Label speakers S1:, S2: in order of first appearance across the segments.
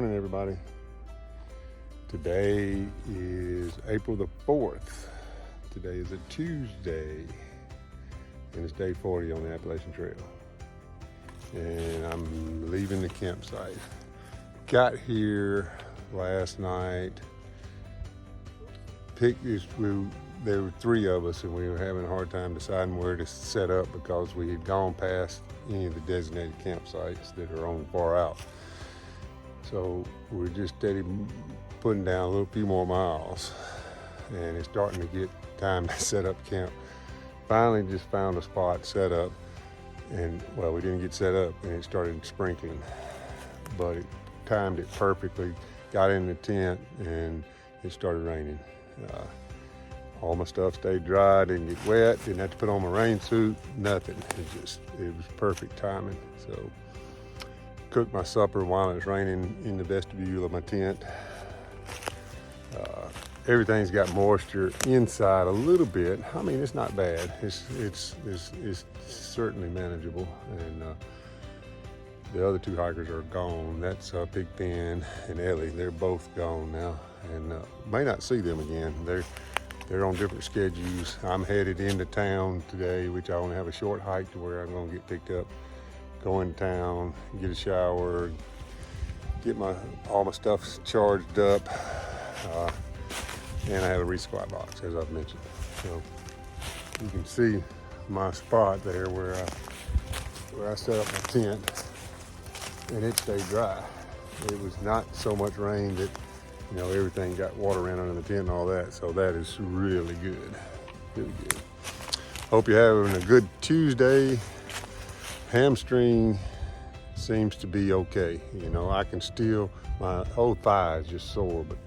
S1: morning, everybody. Today is April the 4th. Today is a Tuesday, and it's day 40 on the Appalachian Trail. And I'm leaving the campsite. Got here last night. There were three of us, and we were having a hard time deciding where to set up because we had gone past any of the designated campsites that are on far out. So we're just steady putting down a few more miles, and it's starting to get time to set up camp. Finally just found a spot set up, and well, we didn't get set up and it started sprinkling, but it timed it perfectly. Got in the tent and it started raining. All my stuff stayed dry, didn't get wet, didn't have to put on my rain suit, nothing. It was perfect timing. So cooked my supper while it was raining in the vestibule of my tent. Everything's got moisture inside a little bit. I mean, it's not bad. It's certainly manageable. And the other two hikers are gone. That's Big Ben and Ellie. They're both gone now, and may not see them again. They're on different schedules. I'm headed into town today, which I only have a short hike to where I'm gonna get picked up. Go in town, get a shower, get all my stuff charged up, and I have a resupply box, as I've mentioned. So you can see my spot there where I set up my tent, and it stayed dry. It was not so much rain that everything got water ran under the tent and all that. So that is really good, really good. Hope you're having a good Tuesday. Hamstring seems to be okay. I can still, my whole thigh is just sore, but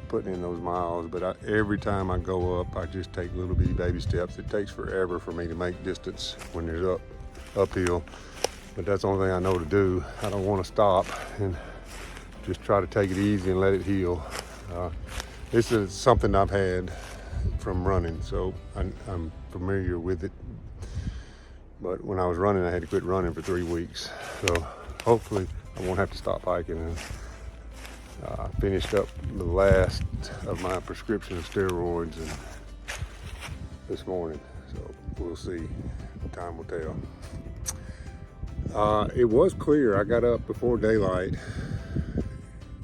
S1: putting in those miles. But every time I go up, I just take little bitty baby steps. It takes forever for me to make distance when there's uphill, but that's the only thing I know to do. I don't want to stop and just try to take it easy and let it heal. This is something I've had from running, so I'm familiar with it. But when I was running, I had to quit running for 3 weeks. So hopefully I won't have to stop hiking. And finished up the last of my prescription of steroids this morning. So we'll see. Time will tell. It was clear. I got up before daylight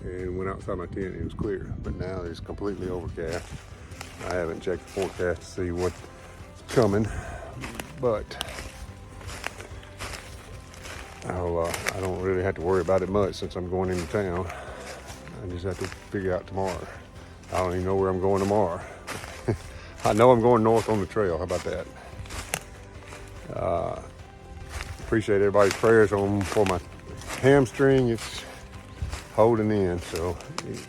S1: and went outside my tent and it was clear. But now it's completely overcast. I haven't checked the forecast to see what's coming, but I don't really have to worry about it much since I'm going into town. I just have to figure out tomorrow. I don't even know where I'm going tomorrow. I know I'm going north on the trail. How about that? Appreciate everybody's prayers for my hamstring. It's holding in. So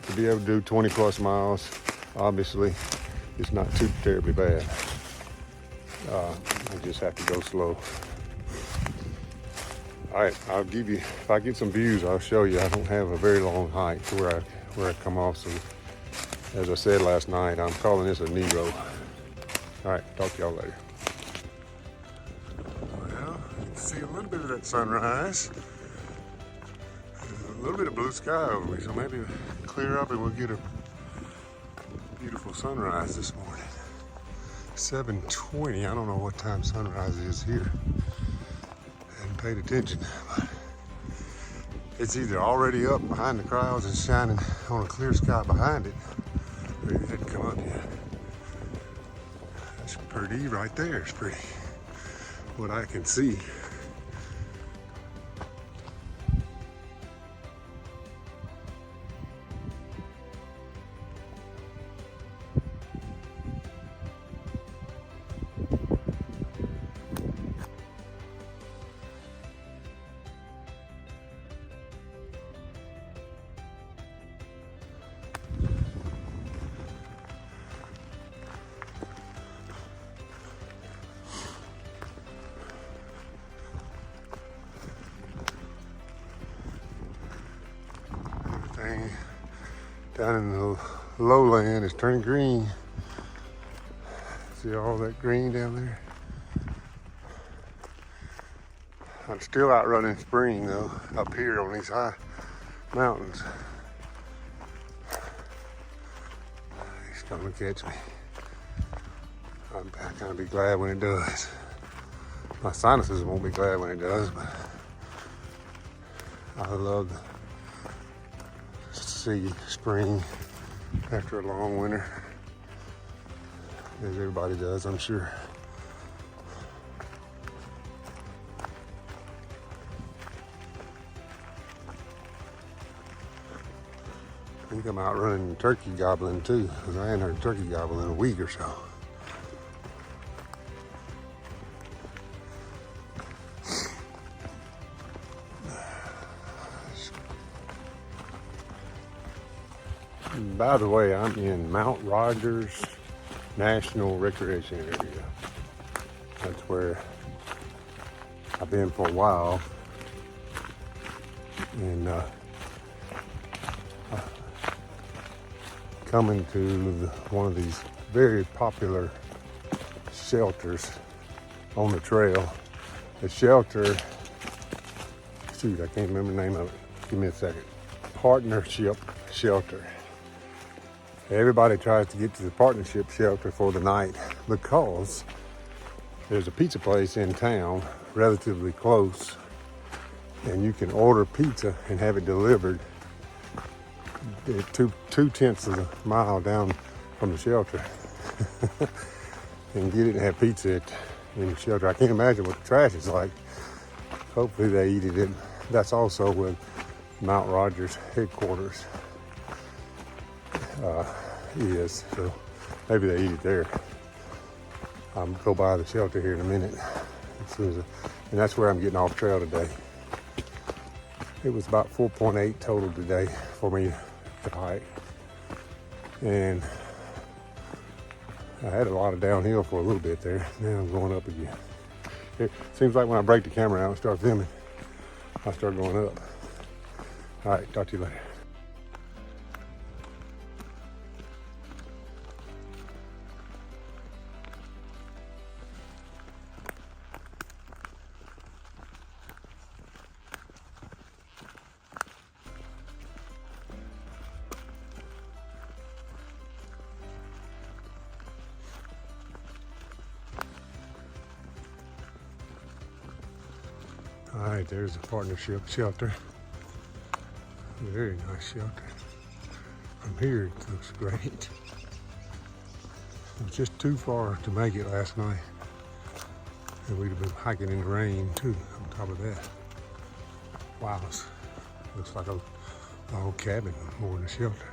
S1: to be able to do 20 plus miles, obviously, it's not too terribly bad. I just have to go slow. All right, I'll give you, if I get some views, I'll show you. I don't have a very long hike to where I come off. So as I said last night, I'm calling this a Nero. All right, talk to y'all later. Well, you can see a little bit of that sunrise. A little bit of blue sky over me, so maybe clear up and we'll get a beautiful sunrise this morning. 7:20, I don't know what time sunrise is here. Paid attention, but it's either already up behind the clouds and shining on a clear sky behind it, or it hadn't come up yet. That's pretty right there. It's pretty what I can see. Down in the lowland is turning green. See all that green down there? I'm still out running spring though, up here on these high mountains. It's gonna catch me. I'm gonna be glad when it does. My sinuses won't be glad when it does, but I love to see spring after a long winter, as everybody does, I'm sure. I think I'm out running turkey gobbling too, because I ain't heard turkey gobble in a week or so. By the way, I'm in Mount Rogers National Recreation Area. That's where I've been for a while. And coming to one of these very popular shelters on the trail. The shelter, shoot, I can't remember the name of it. Give me a second. Partnership Shelter. Everybody tries to get to the partnership shelter for the night because there's a pizza place in town relatively close, and you can order pizza and have it delivered two-tenths of a mile down from the shelter and get it and have pizza in the shelter. I can't imagine what the trash is like. Hopefully they eat it. That's also with Mount Rogers headquarters. Is, so maybe they eat it there. I'll go by the shelter here in a minute. And that's where I'm getting off trail today. It was about 4.8 total today for me to hike. And I had a lot of downhill for a little bit there. Now I'm going up again. It seems like when I break the camera out and start filming, I start going up. All right, talk to you later. All right, there's a partnership shelter. Very nice shelter. From here, it looks great. It was just too far to make it last night. And we'd have been hiking in the rain too, on top of that. Wow, looks like a log cabin more than a shelter.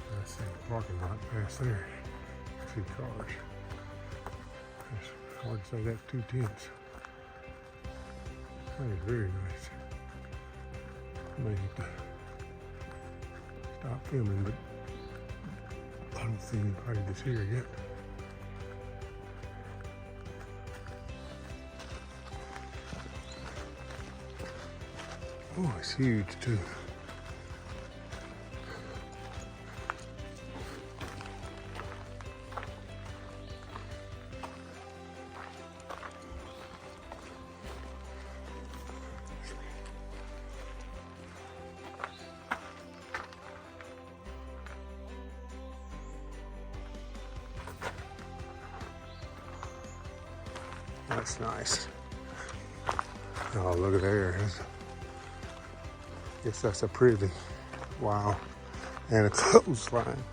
S1: I see the parking lot past there. I see cars. It's hard to say that's 2/10. That is very nice. I may have to stop filming, but I don't see anybody that's here yet. Oh, it's huge too. That's nice. Oh, look at there. Guess that's a privy. Wow. And a clothesline.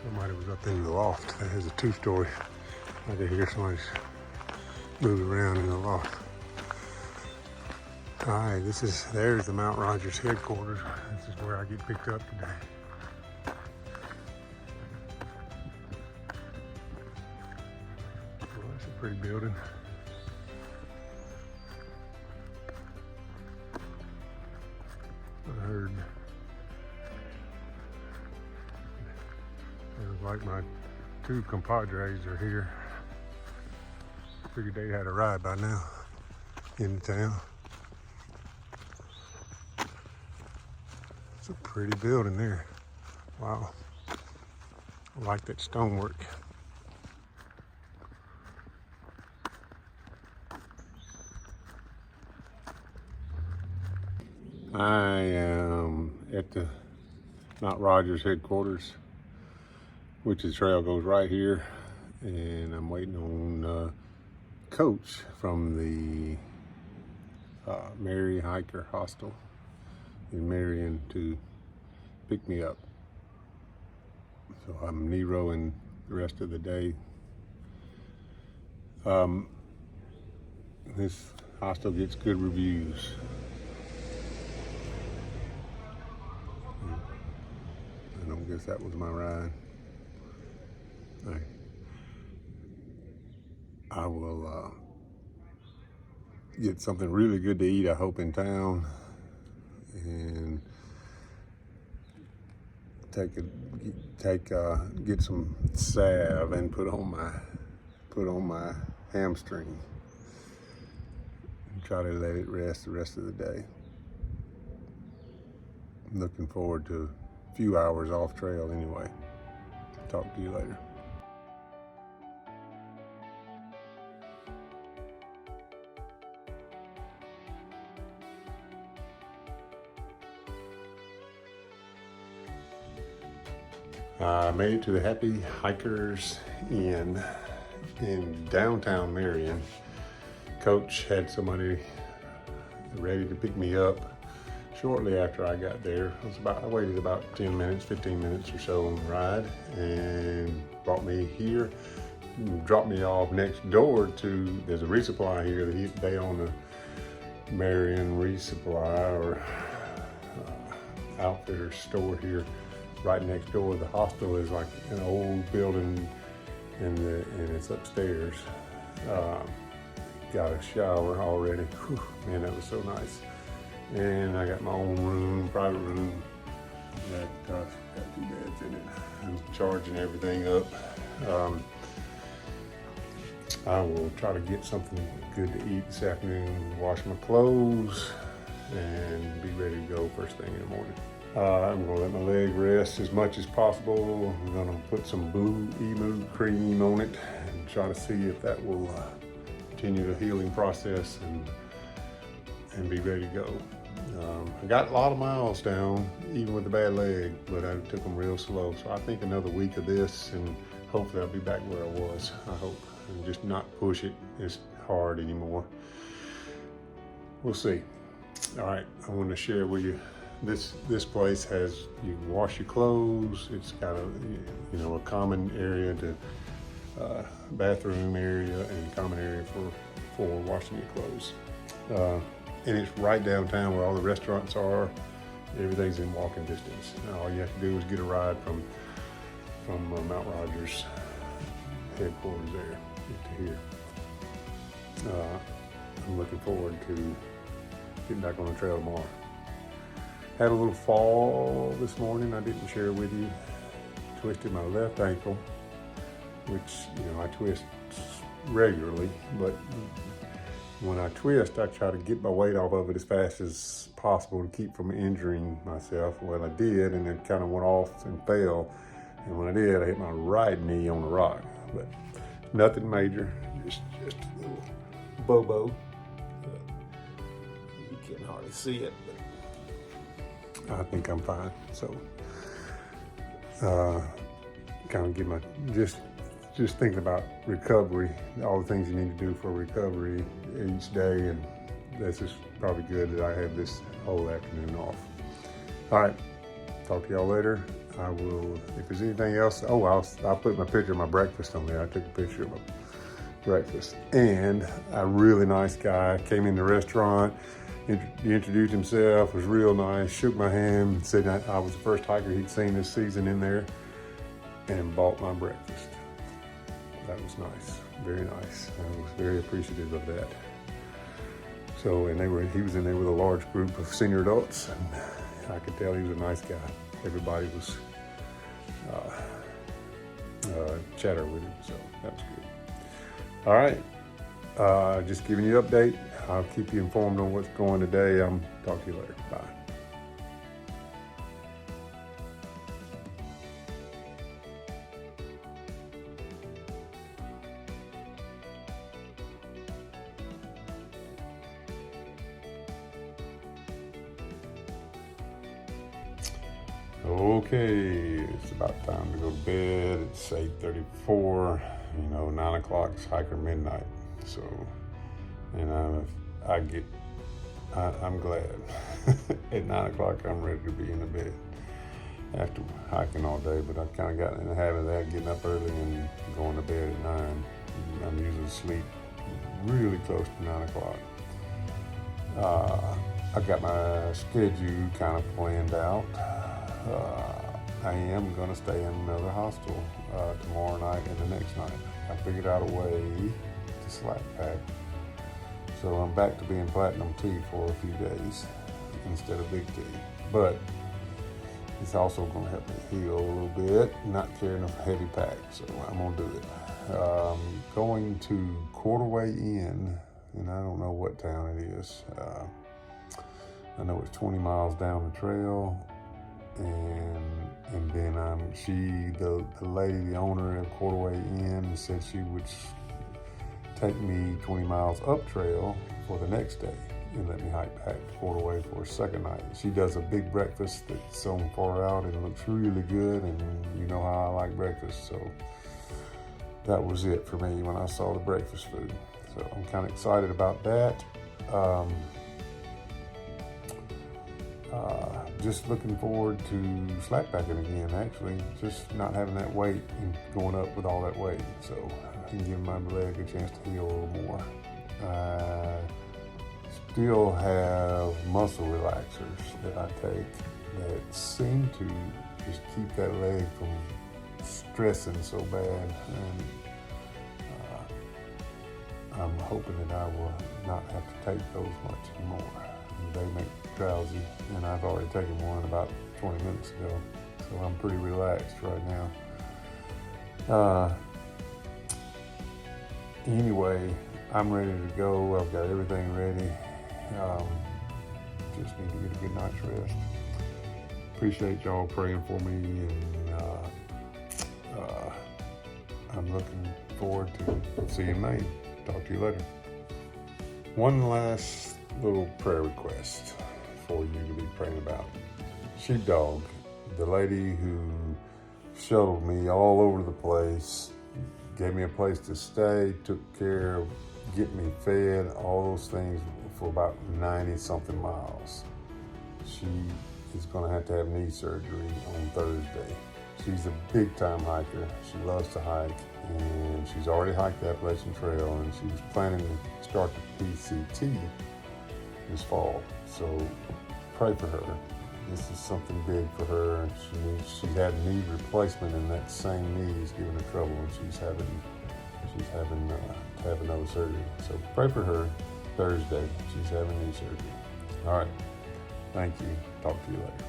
S1: Somebody was up in the loft. That has a 2-story. I can hear somebody's moving around in the loft. All right, there's the Mount Rogers headquarters. This is where I get picked up today. Pretty building. I heard it was like my 2 compadres are here. Figured they had a ride by now into town. It's a pretty building there. Wow. I like that stonework. I am at the Mount Rogers headquarters, which the trail goes right here, and I'm waiting on Coach from the Mary Hiker Hostel in Marion to pick me up. So I'm Nero and the rest of the day. This hostel gets good reviews. I don't guess that was my ride. I will get something really good to eat, I hope, in town, and get some salve and put on my hamstring and try to let it rest the rest of the day. I'm looking forward to a few hours off trail anyway. Talk to you later. I made it to the Happy Hikers Inn in downtown Marion. Coach had somebody ready to pick me up shortly after I got there. I waited about 10 minutes, 15 minutes or so on the ride, and brought me here, dropped me off next door to, there's a resupply here. They own the Marion Resupply or outfitter store here. Right next door. The hostel is like an old building, and it's upstairs. Got a shower already. Whew, man, that was so nice. And I got my own room, private room. Got 2 beds in it. I'm charging everything up. I will try to get something good to eat this afternoon, wash my clothes, and be ready to go first thing in the morning. I'm gonna let my leg rest as much as possible. I'm gonna put some Blue Emu cream on it and try to see if that will continue the healing process and be ready to go. I got a lot of miles down, even with a bad leg, but I took them real slow. So I think another week of this, and hopefully I'll be back where I was, I hope. And just not push it as hard anymore. We'll see. All right, I want to share with you. This place has, you can wash your clothes. It's got a common area to bathroom area and common area for washing your clothes. And it's right downtown where all the restaurants are. Everything's in walking distance. Now, all you have to do is get a ride from Mount Rogers headquarters there to here. I'm looking forward to getting back on the trail tomorrow. Had a little fall this morning. I didn't share with you. Twisted my left ankle, which I twist regularly, but when I twist, I try to get my weight off of it as fast as possible to keep from injuring myself. Well, I did, and it kind of went off and fell. And when I did, I hit my right knee on the rock. But nothing major, just a little bobo. You can't hardly see it, but I think I'm fine. So, kind of give my just thinking about recovery, all the things you need to do for recovery each day, and this is probably good that I have this whole afternoon off. All right, talk to y'all later. I will, if there's anything else, I'll put my picture of my breakfast on there. I took a picture of my breakfast, and a really nice guy came in the restaurant. He introduced himself, was real nice, shook my hand, said I was the first hiker he'd seen this season in there, and bought my breakfast. That was nice, very nice. I was very appreciative of that. So, and he was in there with a large group of senior adults, and I could tell he was a nice guy. Everybody was chatter with him, so that was good. All right, just giving you an update. I'll keep you informed on what's going today. Talk to you later. Bye. Okay, it's about time to go to bed. It's 8:34. 9 o'clock is hiker midnight. So, and I'm glad. At 9 o'clock, I'm ready to be in the bed after hiking all day. But I've kind of gotten in the habit of that, getting up early and going to bed at 9. I'm usually asleep really close to 9 o'clock. I've got my schedule kind of planned out. I am going to stay in another hostel tomorrow night and the next night. I figured out a way to slack pack. So I'm back to being platinum tea for a few days instead of big tea. But it's also going to help me heal a little bit, not carrying a heavy pack. So I'm going to do it. Going to Quarterway Inn, and I don't know what town it is. I know it's 20 miles down the trail, and then the lady, the owner of Quarterway Inn, said she would take me 20 miles up trail for the next day and let me hike back to Quarterway for a second night. She does a big breakfast that's so far out and it looks really good, and you know how I like breakfast, so that was it for me when I saw the breakfast food. So I'm kind of excited about that. Just looking forward to slack packing again, actually. Just not having that weight and going up with all that weight. So I can give my leg a chance to heal a little more. I still have muscle relaxers that I take that seem to just keep that leg from stressing so bad. And I'm hoping that I will not have to take those much anymore. They make me drowsy, and I've already taken one about 20 minutes ago, so I'm pretty relaxed right now. Anyway, I'm ready to go. I've got everything ready. Just need to get a good night's rest. Appreciate y'all praying for me, and I'm looking forward to seeing you in May. Talk to you later. One last little prayer request for you to be praying about. Sheepdog, the lady who shuttled me all over the place, gave me a place to stay, took care of getting me fed, all those things for about 90-something miles. She is going to have knee surgery on Thursday. She's a big-time hiker. She loves to hike, and she's already hiked the Appalachian Trail, and she was planning to start the PCT this fall. So pray for her. This is something big for her. She had knee replacement, and that same knee is giving her trouble, and she's having to have another surgery. So pray for her. Thursday, she's having knee surgery. All right. Thank you. Talk to you later.